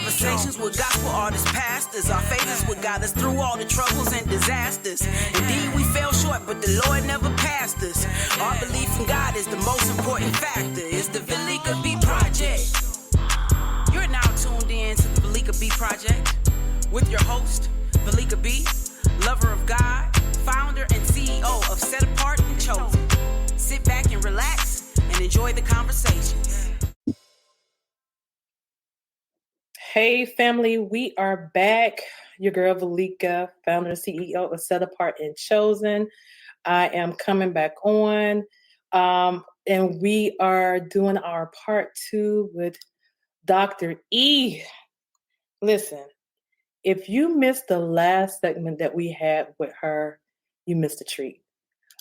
Conversations with gospel artists, pastors. Our favors would guide us through all the troubles and disasters. Indeed, we fell short, but the Lord never passed us. Our belief in God is the most important factor. It's the Veleka B Project. You're now tuned in to the Veleka B Project with your host, Veleka B, lover of God, founder and CEO of Set Apart and Chosen. Sit back and relax and enjoy the conversations. Hey family, we are back. Your girl Veleka, founder and CEO of Set Apart and Chosen. I am coming back on, and we are doing our part 2 with Dr. E. Listen, if you missed the last segment that we had with her, you missed a treat.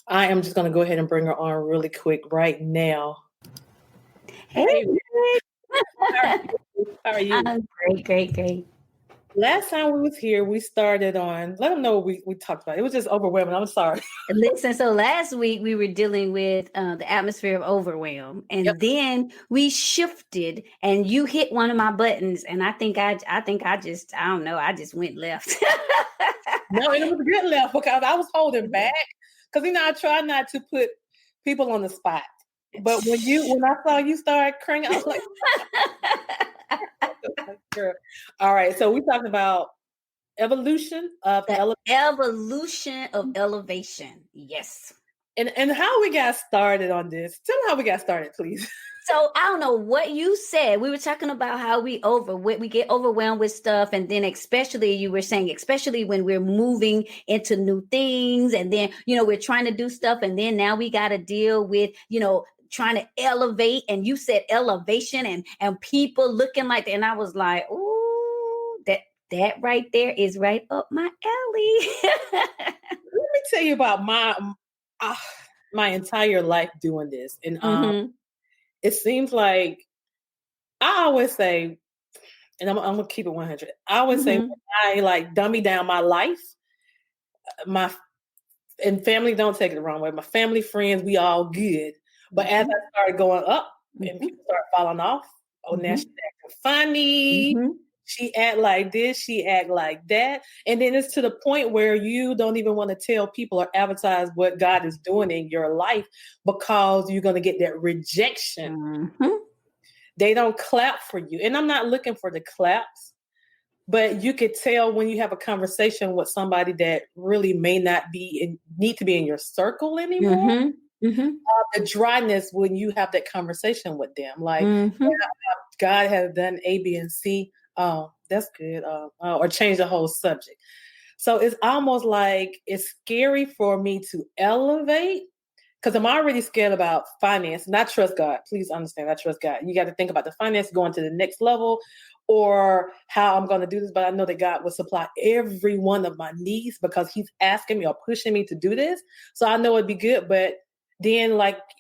I am just going to go ahead and bring her on really quick right now. Hey. How are you? I'm great. Last time we was here, we started on, let them know what we talked about. It was just overwhelming. I'm sorry. Listen, so last week we were dealing with the atmosphere of overwhelm, and then we shifted, and you hit one of my buttons, and I just went left. No, it was a good left because I was holding back because I try not to put people on the spot. But when I saw you start crying, I was like, girl. All right. So we talked about evolution of elevation. Yes. And how we got started on this. Tell me how we got started, please. So I don't know what you said. We were talking about how we get overwhelmed with stuff. And then you were saying, especially when we're moving into new things and then, we're trying to do stuff. And then now we got to deal with, trying to elevate. And you said elevation and people looking like that. And I was like, ooh, that right there is right up my alley. Let me tell you about my entire life doing this. And it seems like I always say, and I'm going to keep it 100. I always say when I dummy down my life, and family, don't take it the wrong way. My family, friends, we all good. But as I started going up and people start falling off, now she's acting funny. She act like this, she act like that. And then it's to the point where you don't even want to tell people or advertise what God is doing in your life because you're going to get that rejection. They don't clap for you. And I'm not looking for the claps, but you could tell when you have a conversation with somebody that really may not need to be in your circle anymore. The dryness when you have that conversation with them, God has done A, B, and C. Oh, that's good. Or change the whole subject. So it's almost like it's scary for me to elevate because I'm already scared about finance. And I trust God. Please understand, I trust God. You got to think about the finance going to the next level or how I'm going to do this. But I know that God will supply every one of my needs because he's asking me or pushing me to do this. So I know it'd be good. But then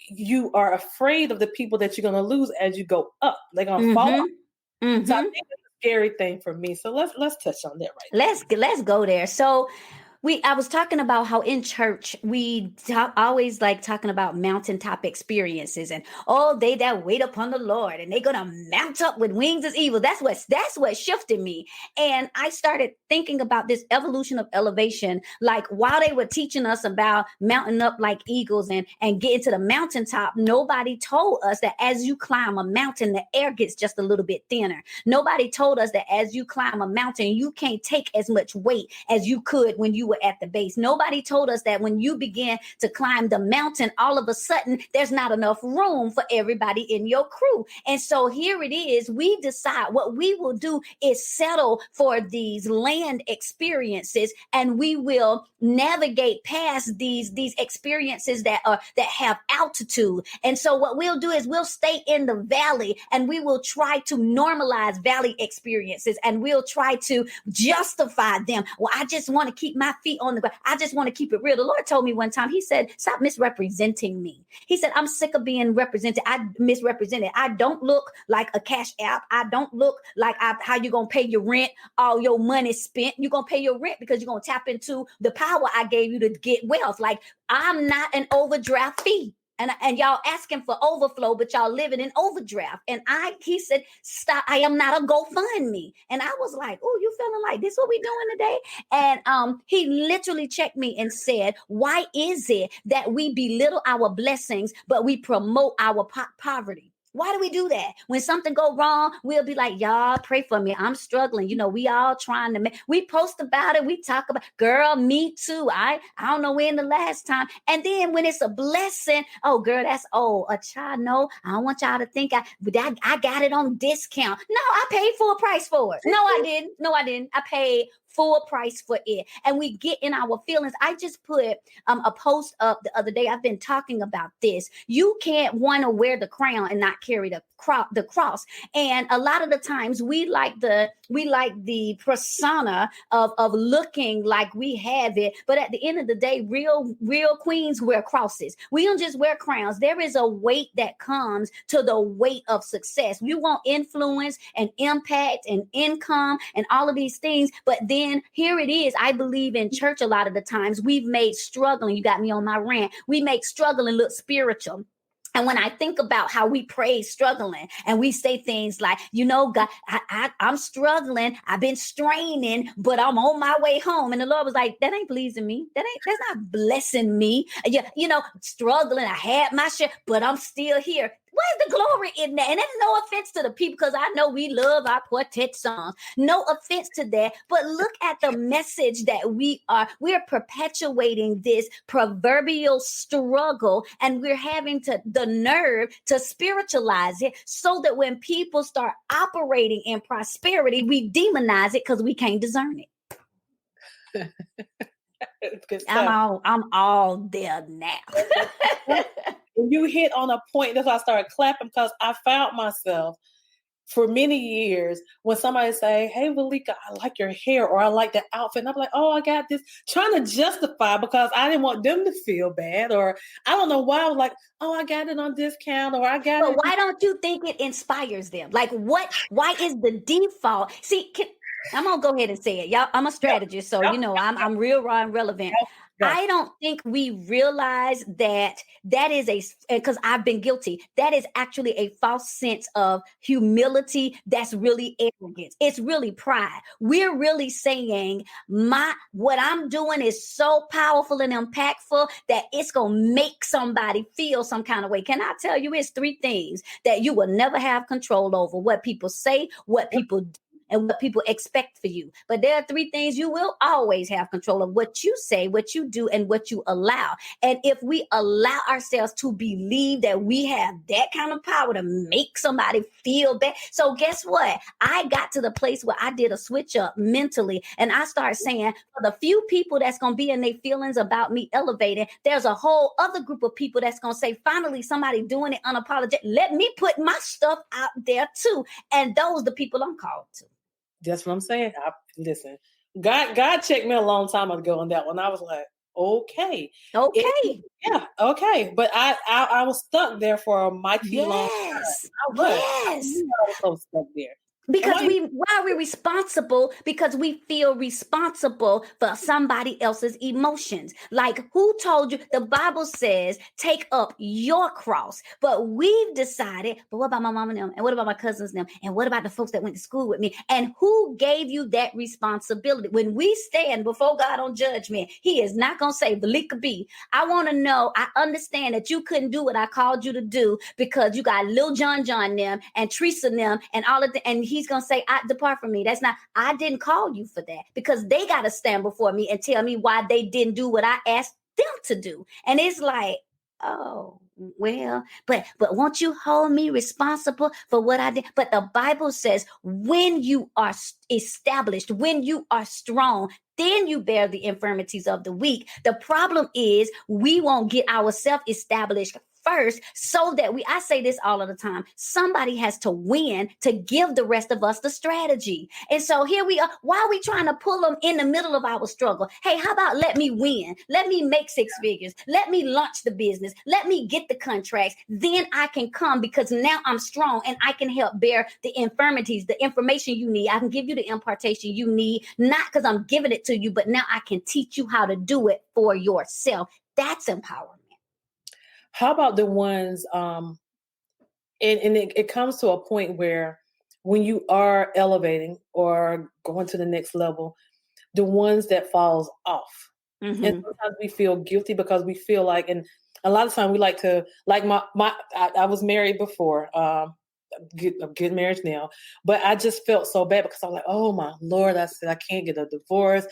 you are afraid of the people that you're going to lose as you go up. They're going to fall off. So I think it's a scary thing for me. So let's touch on that right now. Let's go there. So I was talking about how in church we always like talking about mountaintop experiences and they that wait upon the Lord and they're gonna mount up with wings as evil. That's what shifted me. And I started thinking about this evolution of elevation. Like while they were teaching us about mounting up like eagles and getting to the mountaintop, nobody told us that as you climb a mountain, the air gets just a little bit thinner. Nobody told us that as you climb a mountain, you can't take as much weight as you could when you were at the base. Nobody told us that when you begin to climb the mountain, all of a sudden there's not enough room for everybody in your crew. And so here it is. We decide what we will do is settle for these land experiences, and we will navigate past these experiences that have altitude. And so what we'll do is we'll stay in the valley and we will try to normalize valley experiences and we'll try to justify them. Well, I just want to keep my feet on the ground. I just want to keep it real. The Lord told me one time, he said, stop misrepresenting me. He said, I'm sick of being misrepresented. I don't look like a cash app. I don't look like how you going to pay your rent, all your money spent. You're going to pay your rent because you're going to tap into the power I gave you to get wealth. Like I'm not an overdraft fee. And y'all asking for overflow, but y'all living in overdraft. And he said, stop, I am not a GoFundMe. And I was like, oh, you feeling like this what we doing today? And he literally checked me and said, why is it that we belittle our blessings, but we promote our poverty? Why do we do that? When something go wrong, we'll be like, y'all pray for me. I'm struggling. You know, we all trying to we post about it. We talk about, girl, me too. I don't know when the last time. And then when it's a blessing, oh, girl, that's a child. No, I don't want y'all to think I got it on discount. No, I paid full price for it. No, I didn't. I paid full price for it. And we get in our feelings. I just put a post up the other day. I've been talking about this. You can't want to wear the crown and not carry the cross. And a lot of the times we like the persona of looking like we have it. But at the end of the day, real queens wear crosses. We don't just wear crowns. There is a weight that comes to the weight of success. You want influence and impact and income and all of these things. But then here it is. I believe in church a lot of the times we've made struggling. You got me on my rant. We make struggling look spiritual. And when I think about how we praise struggling and we say things like, you know, God, I'm struggling. I've been straining, but I'm on my way home. And the Lord was like, that ain't pleasing me. That's not blessing me. You know, struggling. I had my share, but I'm still here. Where's the glory in that? And that's no offense to the people, because I know we love our quartet songs. No offense to that. But look at the message that we're perpetuating this proverbial struggle, and we're having the nerve to spiritualize it so that when people start operating in prosperity, we demonize it because we can't discern it. I'm all there now. You hit on a point. That's why I started clapping, because I found myself for many years when somebody say, hey, Veleka, I like your hair, or I like the outfit. And I'm like, oh, I got this, trying to justify because I didn't want them to feel bad. Or I don't know why I was like, oh, I got it on discount, or I got it. But why don't you think it inspires them? Like why is the default? See, I'm going to go ahead and say it. Y'all, I'm a strategist. So, you know, I'm real raw and relevant. I don't think we realize that is because I've been guilty. That is actually a false sense of humility. That's really arrogance. It's really pride. We're really saying what I'm doing is so powerful and impactful that it's going to make somebody feel some kind of way. Can I tell you, it's 3 things that you will never have control over: what people say, what people do, and what people expect for you. But there are 3 things you will always have control of: what you say, what you do, and what you allow. And if we allow ourselves to believe that we have that kind of power to make somebody feel bad. So guess what? I got to the place where I did a switch up mentally, and I started saying, for the few people that's going to be in their feelings about me elevating, there's a whole other group of people that's going to say, finally, somebody doing it unapologetic. Let me put my stuff out there too. And those are the people I'm called to. That's what I'm saying. Listen, God checked me a long time ago on that one. I was like, okay. Yeah, okay. But I was stuck there for a mighty long time. I was so stuck there. Because why are we responsible? Because we feel responsible for somebody else's emotions. Like, who told you? The Bible says, take up your cross. But we've decided, but what about my mom and them? And what about my cousins and them? And what about the folks that went to school with me? And who gave you that responsibility? When we stand before God on judgment, he is not going to say, Veleka B, I want to know, I understand that you couldn't do what I called you to do because you got Lil John them and Teresa them and all of the, and he's going to say, depart from me. I didn't call you for that, because they got to stand before me and tell me why they didn't do what I asked them to do. And it's like, oh, well, but won't you hold me responsible for what I did? But the Bible says, when you are established, when you are strong, then you bear the infirmities of the weak. The problem is we won't get ourselves established first, so that I say this all of the time, somebody has to win to give the rest of us the strategy. And so here we are. Why are we trying to pull them in the middle of our struggle? Hey, how about let me win? Let me make 6 figures. Let me launch the business. Let me get the contracts. Then I can come, because now I'm strong and I can help bear the infirmities, the information you need. I can give you the impartation you need, not because I'm giving it to you, but now I can teach you how to do it for yourself. That's empowerment. How about the ones, and it comes to a point where when you are elevating or going to the next level, the ones that falls off. And sometimes we feel guilty because we feel like, and a lot of time we like to, like I was married before, good marriage now, but I just felt so bad because I was like, oh my Lord, I said, I can't get a divorce.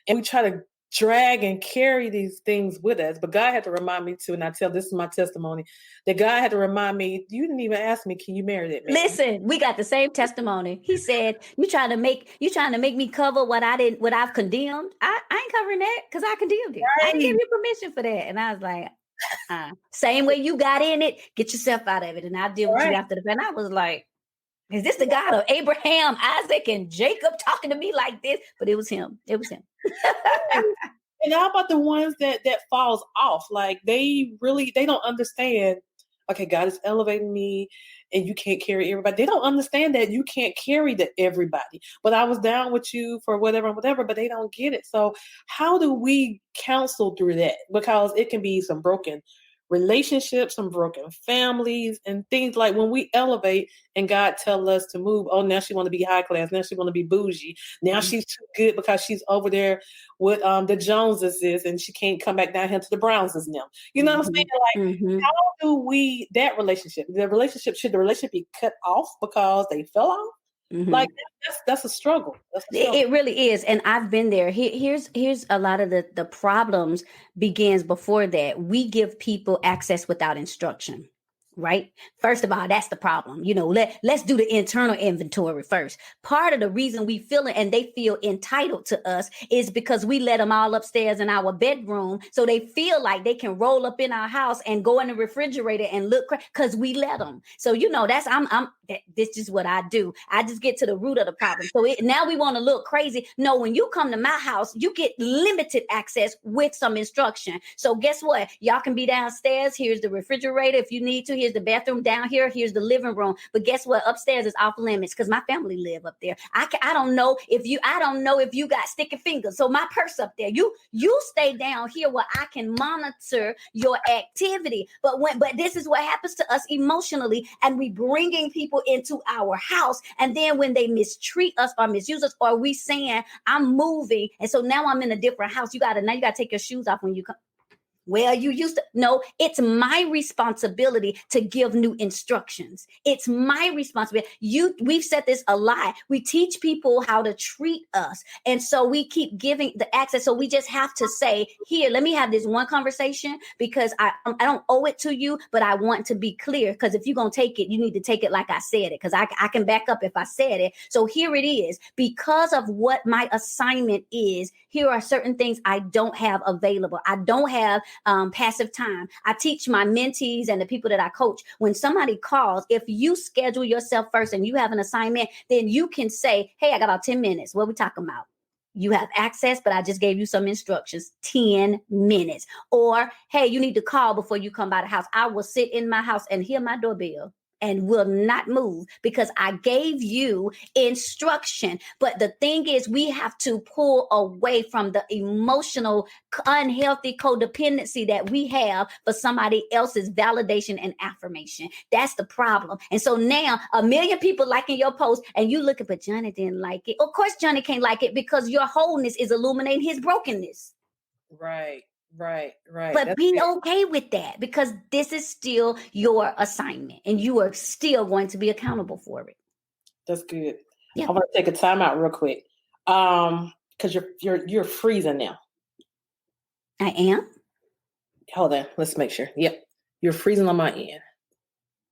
And we try to drag and carry these things with us. But God had to remind me too, and this is my testimony, that God had to remind me, you didn't even ask me, can you marry that man? Listen, we got the same testimony. He said, you trying to make me cover what I've condemned. I ain't covering that because I condemned it. Right. I didn't give you permission for that. And I was like, same way you got in it, get yourself out of it. And I'll deal with you after the fact. And I was like, is this the God of Abraham, Isaac, and Jacob talking to me like this? But it was him. It was him. And how about the ones that falls off? Like they don't understand. Okay, God is elevating me, and you can't carry everybody. They don't understand that you can't carry everybody. But I was down with you for whatever, but they don't get it. So how do we counsel through that? Because it can be some broken relationships, some broken families, and things like when we elevate and God tell us to move. Oh, now she want to be high class. Now she want to be bougie. Now she's too good because she's over there with the Joneses and she can't come back down here to the Browns now. You know what I'm saying? Like, how do we should the relationship be cut off because they fell off? Like that's a struggle. It really is. And I've been there. Here's a lot of the problems begins before that. We give people access without instruction. Right. First of all, that's the problem. Let's do the internal inventory first. Part of the reason we feel it and they feel entitled to us is because we let them all upstairs in our bedroom. So they feel like they can roll up in our house and go in the refrigerator and look because we let them. So, this is what I do. I just get to the root of the problem. So now we want to look crazy. No, when you come to my house, you get limited access with some instruction. So guess what? Y'all can be downstairs. Here's the refrigerator if you need to. Here's the bathroom down here. Here's the living room. But guess what? Upstairs is off limits because my family live up there. I don't know if you got sticky fingers. So my purse up there. You stay down here where I can monitor your activity. But this is what happens to us emotionally, and we bringing people into our house, and then when they mistreat us or misuse us, or we saying I'm moving, and so now I'm in a different house. You gotta take your shoes off when you come. Well, you used to. No, it's my responsibility to give new instructions. It's my responsibility. We've said this a lot. We teach people how to treat us. And so we keep giving the access. So we just have to say, here, let me have this one conversation because I don't owe it to you, but I want to be clear. Because if you're going to take it, you need to take it like I said it, because I can back up if I said it. So here it is. Because of what my assignment is, here are certain things I don't have available. I don't have passive time. I teach my mentees and the people that I coach, when somebody calls, if you schedule yourself first and you have an assignment, then you can say, hey, I got about 10 minutes. What are we talking about? You have access, but I just gave you some instructions, 10 minutes. Or, hey, you need to call before you come by the house. I will sit in my house and hear my doorbell and will not move because I gave you instruction. But the thing is, we have to pull away from the emotional, unhealthy codependency that we have for somebody else's validation and affirmation. That's the problem. And so now 1 million people liking your post and you looking, but Johnny didn't like it. Of course, Johnny can't like it because your wholeness is illuminating his brokenness. Right. But that's be okay with that, because this is still your assignment and you are still going to be accountable for it. That's good. Yeah. I want to take a time out real quick. Because you're freezing now. I am? Hold on. Let's make sure. Yep. You're freezing on my end.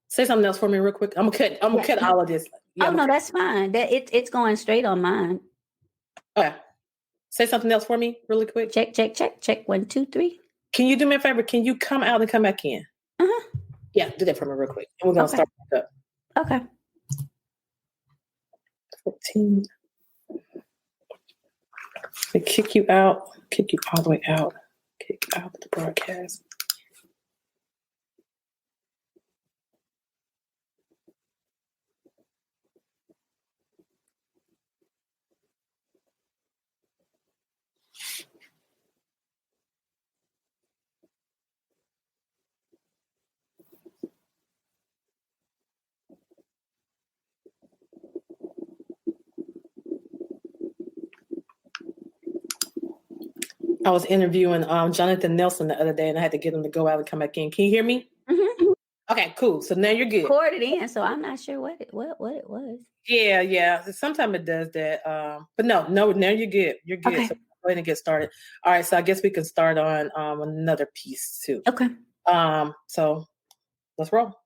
Say something else for me real quick. I'm gonna cut all of this. Yeah, no, that's fine. It's going straight on mine. Okay. Say something else for me really quick. Check. 1, 2, 3. Can you do me a favor? Can you come out and come back in? Uh-huh. Yeah, do that for me real quick. And we're going to start back up. Okay. 14. I kick you out. Kick you all the way out. Kick out the broadcast. I was interviewing Jonathan Nelson the other day, and I had to get him to go out and come back in. Can you hear me? Mm-hmm. Okay, cool. So now you're good. Recorded in, so I'm not sure what it was. Yeah. Sometimes it does that. But no, now you're good. You're good. Okay. So go ahead and get started. All right, so I guess we can start on another piece too. Okay. So let's roll.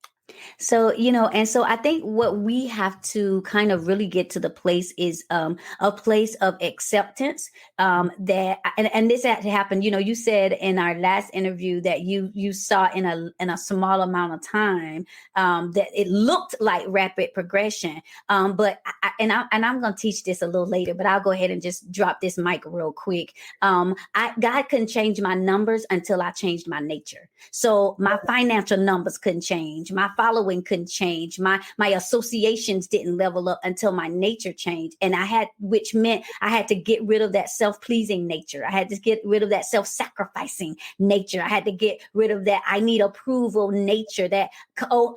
So, and so I think what we have to kind of really get to the place is a place of acceptance that, and this had to happen. You said in our last interview that you saw in a small amount of time that it looked like rapid progression. But I'm going to teach this a little later, but I'll go ahead and just drop this mic real quick. God couldn't change my numbers until I changed my nature. So my financial numbers couldn't change. My following couldn't change. My associations didn't level up until my nature changed. And which meant I had to get rid of that self-pleasing nature. I had to get rid of that self-sacrificing nature. I had to get rid of that I need approval nature, that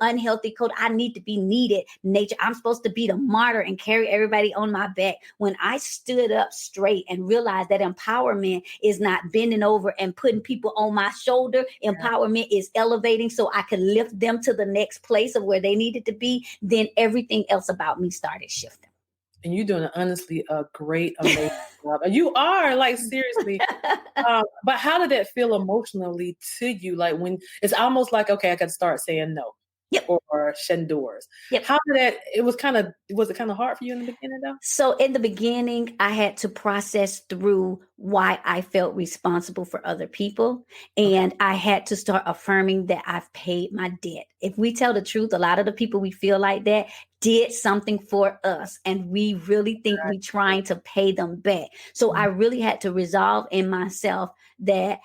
unhealthy code. I need to be needed nature. I'm supposed to be the martyr and carry everybody on my back. When I stood up straight and realized that empowerment is not bending over and putting people on my shoulder, empowerment is elevating so I could lift them to the next place of where they needed to be, then everything else about me started shifting. And you're doing honestly a great, amazing job. You are, like, seriously. But how did that feel emotionally to you? Like, when it's almost like, okay, I got to start saying no. Yep. Or shutting doors. Yep. How did that? Was it kind of hard for you in the beginning though? So in the beginning, I had to process through why I felt responsible for other people. And I had to start affirming that I've paid my debt. If we tell the truth, a lot of the people we feel like that did something for us. And we really think we're trying to pay them back. So I really had to resolve in myself that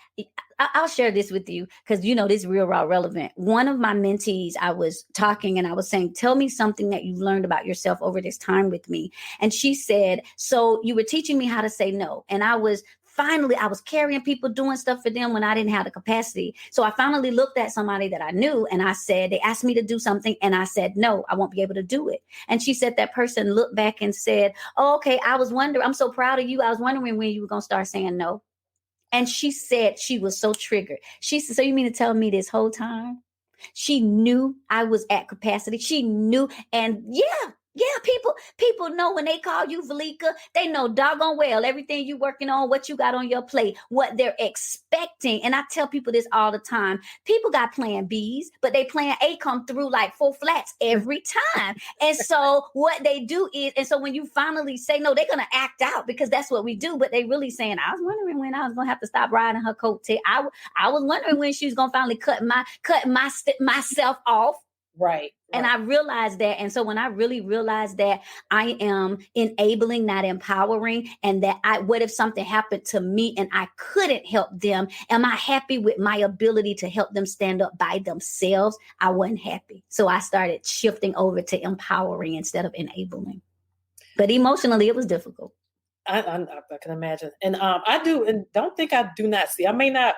I'll share this with you because, this is real raw relevant. One of my mentees, I was talking and I was saying, tell me something that you've learned about yourself over this time with me. And she said, so you were teaching me how to say no. And I was carrying people, doing stuff for them when I didn't have the capacity. So I finally looked at somebody that I knew and I said, they asked me to do something. And I said, no, I won't be able to do it. And she said, that person looked back and said, oh, okay, I was wondering, I'm so proud of you. I was wondering when you were going to start saying no. And she said she was so triggered. She said, so you mean to tell me this whole time? She knew I was at capacity. She knew. And people know when they call you Veleka, they know doggone well everything you working on, what you got on your plate, what they're expecting. And I tell people this all the time. People got plan Bs, but they plan A come through like 4 flats every time. And so what they do is, and so when you finally say no, they're going to act out because that's what we do. But they really saying, I was wondering when I was going to have to stop riding her coattail. I was wondering when she was going to finally cut myself off. Right. And I realized that. And so when I really realized that I am enabling, not empowering, and that what if something happened to me and I couldn't help them? Am I happy with my ability to help them stand up by themselves? I wasn't happy. So I started shifting over to empowering instead of enabling. But emotionally, it was difficult. I can imagine. And I do, and don't think I do not see. I may not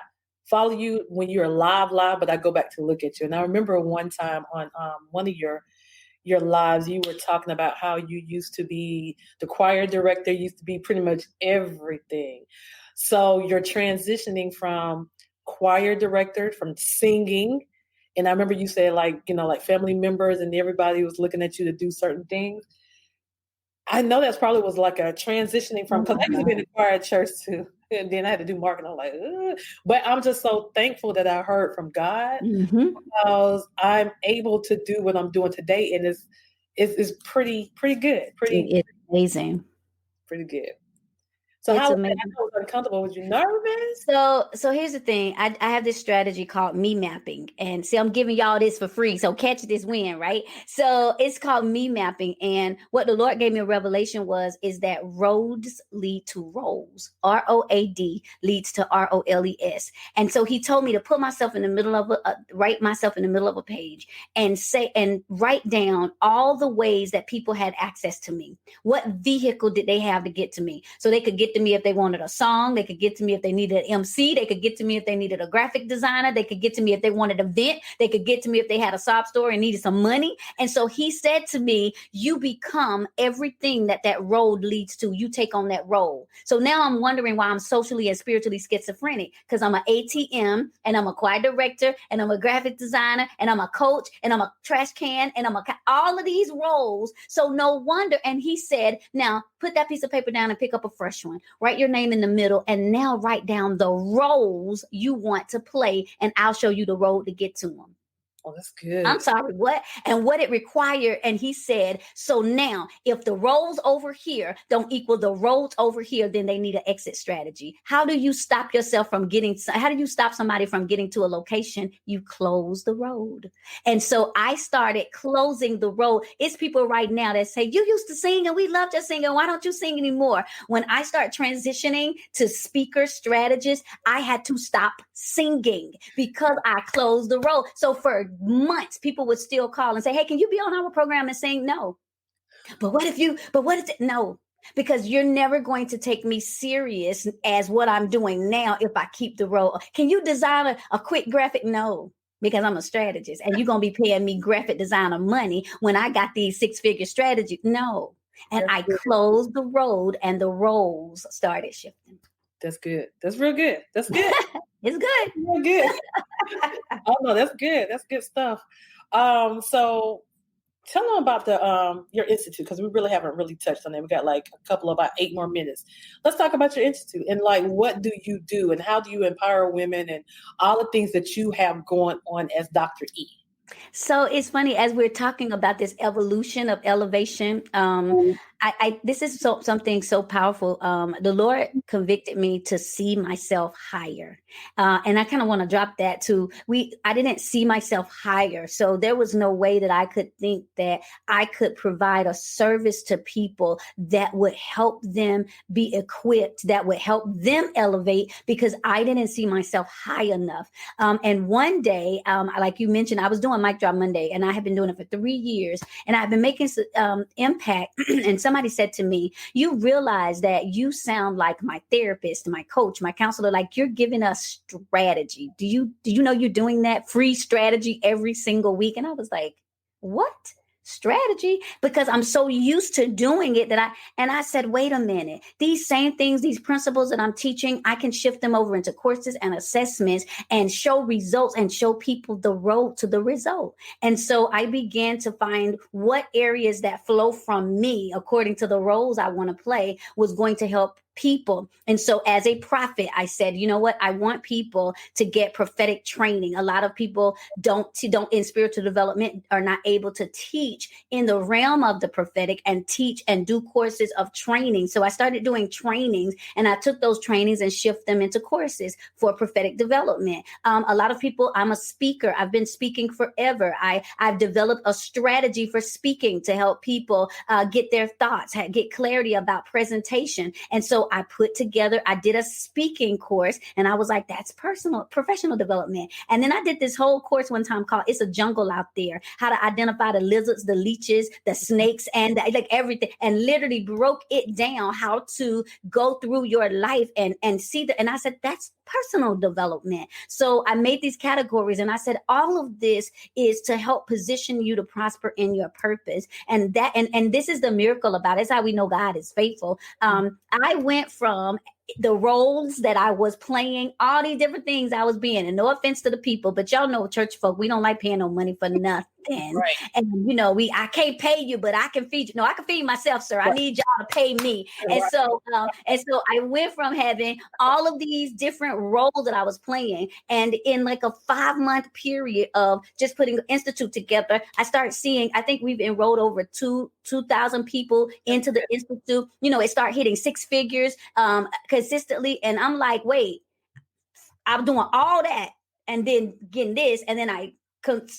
follow you when you're live, but I go back to look at you. And I remember one time on one of your lives, you were talking about how you used to be the choir director, used to be pretty much everything. So you're transitioning from choir director, from singing. And I remember you said like family members and everybody was looking at you to do certain things. I know that's probably was like a transitioning from, because I used to be in the choir at church too. And then I had to do marketing. I'm like, ugh. But I'm just so thankful that I heard from God because I'm able to do what I'm doing today. And it's pretty good. It's amazing. Pretty good. So how was uncomfortable? Was you nervous? So here's the thing. I have this strategy called me mapping. And see, I'm giving y'all this for free. So catch this win, right? So it's called me mapping. And what the Lord gave me a revelation is that roads lead to roles. ROAD leads to ROLES. And so he told me to put myself in the middle of write myself in the middle of a page and write down all the ways that people had access to me. What vehicle did they have to get to me? So they could get to me if they wanted a song. They could get to me if they needed an MC. They could get to me if they needed a graphic designer. They could get to me if they wanted a vent. They could get to me if they had a sob story and needed some money. And so he said to me, you become everything that road leads to. You take on that role. So now I'm wondering why I'm socially and spiritually schizophrenic, because I'm an ATM and I'm a choir director and I'm a graphic designer and I'm a coach and I'm a trash can and all of these roles. So no wonder. And he said, now put that piece of paper down and pick up a fresh one. Write your name in the middle and now write down the roles you want to play, and I'll show you the road to get to them. Oh, that's good. I'm sorry, what? And what it required. And he said, so now if the roles over here don't equal the roads over here, then they need an exit strategy. How do you stop yourself from how do you stop somebody from getting to a location? You close the road. And so I started closing the road. It's people right now that say, you used to sing and we loved your singing. Why don't you sing anymore? When I start transitioning to speaker strategist, I had to stop singing because I closed the road. So for months, people would still call and say, hey, can you be on our program and sing? No. But what if no, because you're never going to take me serious as what I'm doing now if I keep the role. Can you design a quick graphic? No, because I'm a strategist and you're going to be paying me graphic designer money when I got these 6-figure strategies. No. And I closed the road and the roles started shifting. That's good. That's real good. That's good. It's good. Real good. Oh no, that's good. That's good stuff. So tell them about the your institute, because we really haven't touched on it. We got like a couple, about 8 more minutes. Let's talk about your institute and like what do you do and how do you empower women and all the things that you have going on as Dr. E. So it's funny, as we're talking about this evolution of elevation, this is something so powerful. The Lord convicted me to see myself higher. And I kind of want to drop that too. I didn't see myself higher. So there was no way that I could think that I could provide a service to people that would help them be equipped, that would help them elevate, because I didn't see myself high enough. And one day, like you mentioned, I was doing Mic Drop Monday and I have been doing it for 3 years and I've been making impact. And somebody said to me, you realize that you sound like my therapist, my coach, my counselor, like you're giving us strategy. Do you know you're doing that free strategy every single week? And I was like, what? Strategy? Because I'm so used to doing it that I said, wait a minute, these same things, these principles that I'm teaching, I can shift them over into courses and assessments and show results and show people the road to the result. And so I began to find what areas that flow from me according to the roles I want to play was going to help people. And so as a prophet, I said, you know what? I want people to get prophetic training. A lot of people don't in spiritual development are not able to teach in the realm of the prophetic and teach and do courses of training. So I started doing trainings and I took those trainings and shift them into courses for prophetic development. A lot of people, I'm a speaker. I've been speaking forever. I've developed a strategy for speaking to help people get their thoughts, get clarity about presentation. And so I did a speaking course and I was like, that's professional development. And then I did this whole course one time called It's a Jungle Out There, how to identify the lizards, the leeches, the snakes, and like everything, and literally broke it down how to go through your life and see and I said, that's personal development. So I made these categories and I said, all of this is to help position you to prosper in your purpose. And this is the miracle about it. It's how we know God is faithful. I went from the roles that I was playing, all these different things I was being, and no offense to the people, but y'all know church folk, we don't like paying no money for nothing. Right. And I can't pay you, but I can feed you. No, I can feed myself, sir. Right. I need y'all to pay me. Right. And so I went from having all of these different roles that I was playing, and in like a 5-month period of just putting the institute together, I started seeing, I think we've enrolled over 2,000 people into the institute. It started hitting 6 figures consistently. And I'm like, wait, I'm doing all that and then getting this. And then I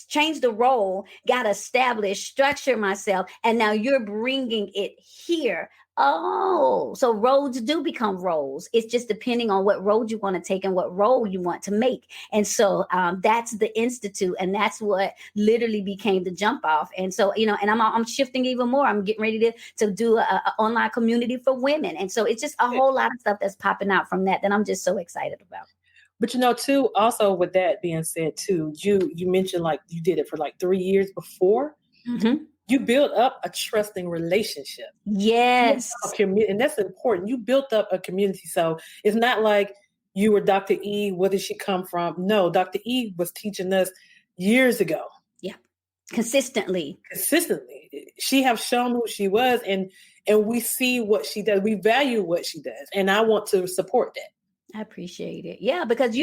change the role, got established, structure myself, and now you're bringing it here. Oh, so roads do become roles. It's just depending on what road you want to take and what role you want to make. And so that's the institute, and that's what literally became the jump off. And so, and I'm shifting even more. I'm getting ready to do a online community for women, and so it's just a whole lot of stuff that's popping out from that I'm just so excited about. But too, also with that being said, too, you mentioned like you did it for like 3 years before. Mm-hmm. You built up a trusting relationship. Yes. And that's important. You built up a community. So it's not like you were Dr. E. Where did she come from? No, Dr. E was teaching us years ago. Yeah. Consistently. She have shown who she was, and we see what she does. We value what she does. And I want to support that. I appreciate it. Yeah, because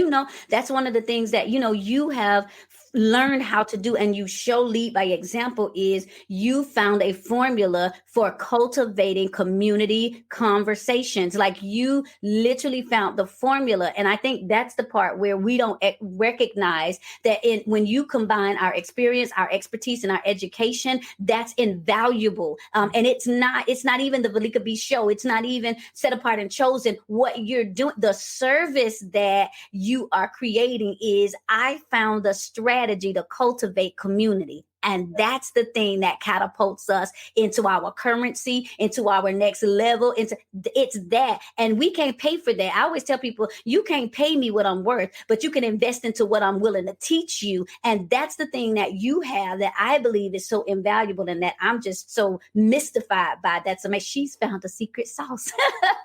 that's one of the things that you have learned how to do, and you lead by example, is you found a formula for cultivating community conversations. Like you literally found the formula. And I think that's the part where we don't recognize that when you combine our experience, our expertise, and our education, that's invaluable. And it's not even the Veleka B show. It's not even set apart and chosen. What you're doing, the service that you are creating is, I found the strategy to cultivate community. And that's the thing that catapults us into our currency, into our next level. It's that. And we can't pay for that. I always tell people, you can't pay me what I'm worth, but you can invest into what I'm willing to teach you. And that's the thing that you have that I believe is so invaluable, and that I'm just so mystified by. That's amazing. She's found a secret sauce.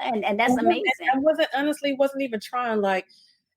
and that's amazing. I wasn't even trying like,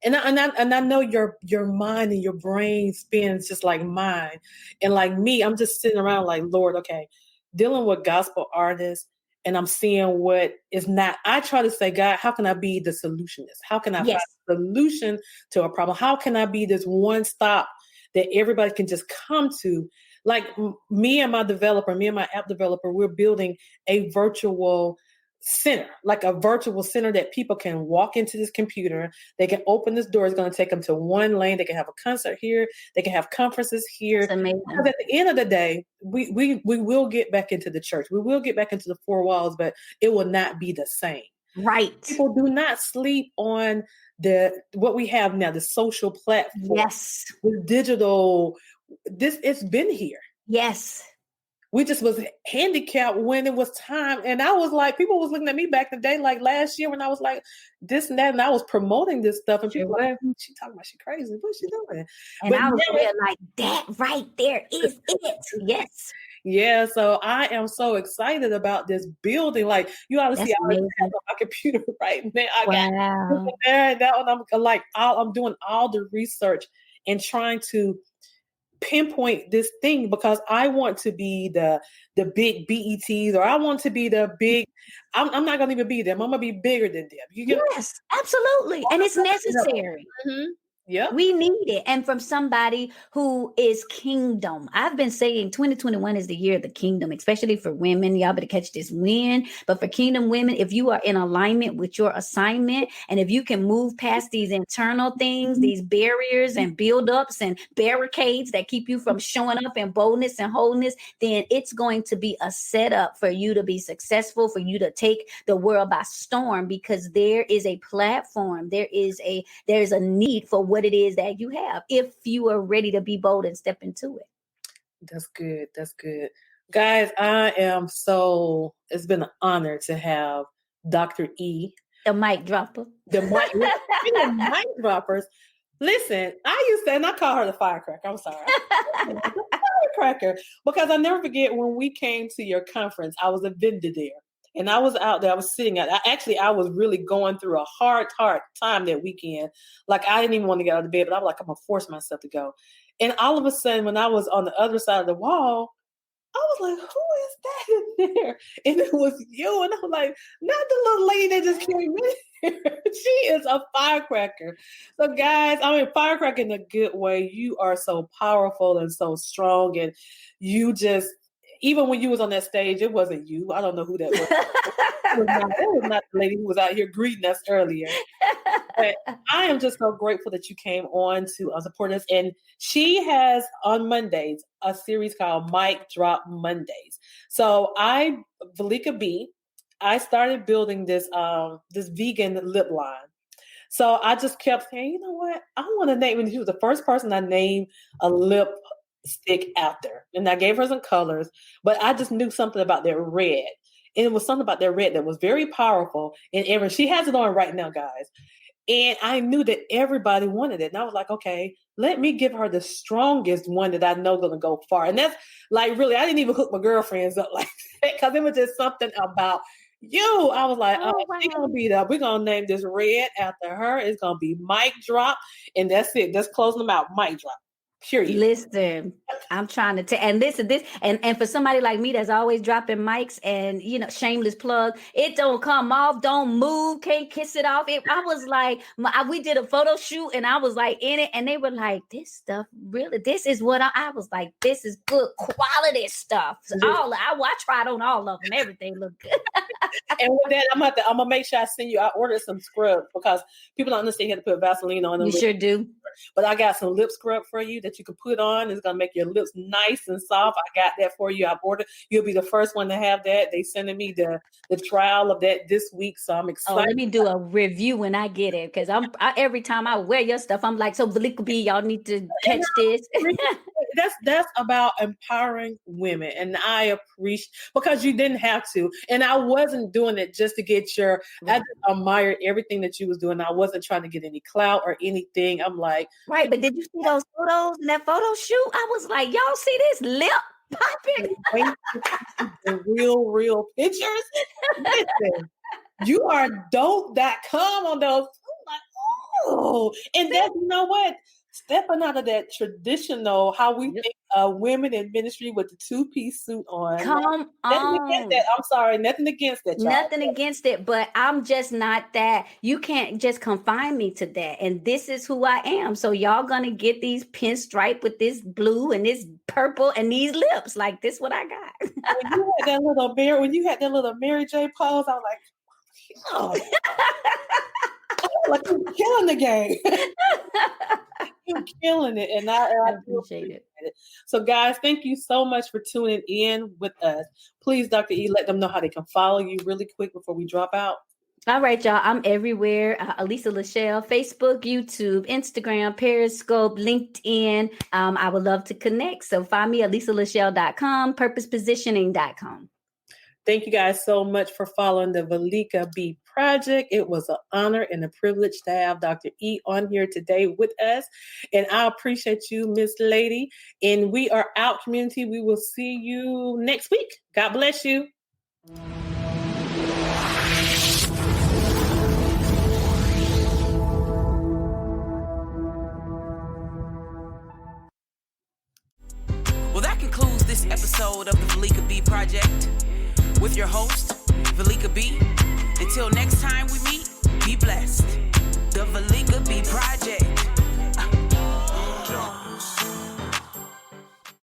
and I know your mind and your brain spins just like mine. And like me, I'm just sitting around like, Lord, okay, dealing with gospel artists, and I'm seeing what is not. I try to say, God, how can I be the solutionist? How can I find a solution to a problem? How can I be this one stop that everybody can just come to? Like me and my app developer, we're building a virtual center, like a virtual center that people can walk into this computer. They can open this door. It's going to take them to one lane. They can have a concert here. They can have conferences here. That's amazing. Because at the end of the day, we will get back into the church. We will get back into the four walls, but it will not be the same. Right. People do not sleep on what we have now, the social platform. Yes. The digital. It's been here. Yes. We just was handicapped when it was time. And I was like, people was looking at me back in the day, like last year when I was like this and that, and I was promoting this stuff. And people were like, she talking about she crazy. What's she doing? And I was like, that right there is it. Yes. Yeah. So I am so excited about this building. Like you ought to see I have on my computer right now. I got there and that one. I'm doing all the research and trying to pinpoint this thing, because I want to be the big BETs, or I want to be the big. I'm not going to even be them. I'm going to be bigger than them. Yes, absolutely, and it's necessary. Mm-hmm. Yeah, we need it. And from somebody who is kingdom. I've been saying 2021 is the year of the kingdom, especially for women. Y'all better catch this win. But for kingdom women, if you are in alignment with your assignment, and if you can move past these internal things, these barriers and buildups and barricades that keep you from showing up in boldness and wholeness, then it's going to be a setup for you to be successful, for you to take the world by storm, because there is a platform, there is a need for what it is that you have, if you are ready to be bold and step into it. That's good. That's good. Guys, it's been an honor to have Dr. E. The mic dropper. The mic droppers. Listen, I call her the firecracker. I'm sorry. The firecracker. Because I never forget when we came to your conference, I was a vendor there. And I was out there, I was sitting I was really going through a hard time that weekend. Like I didn't even want to get out of bed, but I was like, I'm going to force myself to go. And all of a sudden, when I was on the other side of the wall, I was like, who is that in there? And it was you. And I was like, not the little lady that just came in here. She is a firecracker. So guys, firecracker in a good way. You are so powerful and so strong. And you just, even when you was on that stage, it wasn't you. I don't know who that was. It was not the lady who was out here greeting us earlier. But I am just so grateful that you came on to support us. And she has on Mondays a series called Mic Drop Mondays. So Veleka B, I started building this this vegan lip line. So I just kept saying, you know what? I want to name, and she was the first person I named a lipstick out there. And I gave her some colors, but I just knew something about that red. And it was something about that red that was very powerful. And she has it on right now, guys. And I knew that everybody wanted it. And I was like, okay, let me give her the strongest one that I know going to go far. And that's like, really, I didn't even hook my girlfriends up like that because it was just something about you. I was like, wow. She's gonna be we're gonna name this red after her. It's gonna be Mic Drop, and that's it. That's closing them out. Mic Drop. Period. Listen, I'm trying to and listen this and for somebody like me that's always dropping mics and shameless plug, it don't come off, don't move, can't kiss it off. I was like, we did a photo shoot and I was like in it, and they were like, this stuff really, this is what I was like, this is good quality stuff. So I tried on all of them, everything looked good. And with that, I'm gonna make sure I ordered some scrub because people don't understand you have to put Vaseline on them. You sure do. But I got some lip scrub for you that you can put on. It's gonna make your lips nice and soft. I got that for you. I've ordered. You'll be the first one to have that. They sending me the trial of that this week, so I'm excited. Oh, let me do a review when I get it, because every time I wear your stuff, I'm like, so Veleka B, y'all need to catch this. That's about empowering women, and I appreciate because you didn't have to, and I wasn't doing it just to get I just admired everything that you was doing. I wasn't trying to get any clout or anything. I'm like, right, but did you see those photos in that photo shoot? I was like, y'all see this lip popping? The real pictures. Listen, you are dope.com on those. I'm like, oh, and then you know what? Stepping out of that traditional, how we think women in ministry with the 2-piece suit on. Come on. I'm sorry, nothing against that. Y'all. Nothing against it, but I'm just not that. You can't just confine me to that. And this is who I am. So y'all gonna get these pinstripe with this blue and this purple and these lips. Like, this what I got. When you had that little Mary J pose, I was like, oh. Like you're killing the game. You're killing it. And I appreciate it. So guys, thank you so much for tuning in with us. Please, Dr. E, let them know how they can follow you really quick before we drop out. All right, y'all. I'm everywhere. Alisa Lachelle, Facebook, YouTube, Instagram, Periscope, LinkedIn. I would love to connect. So find me at lisalachelle.com, purposepositioning.com. Thank you guys so much for following the Veleka B Project. It was an honor and a privilege to have Dr. E on here today with us. And I appreciate you, Miss Lady. And we are out, community. We will see you next week. God bless you. Well, that concludes this episode of the Veleka B Project with your host, Veleka B. Until next time we meet, be blessed. The Veleka B Project.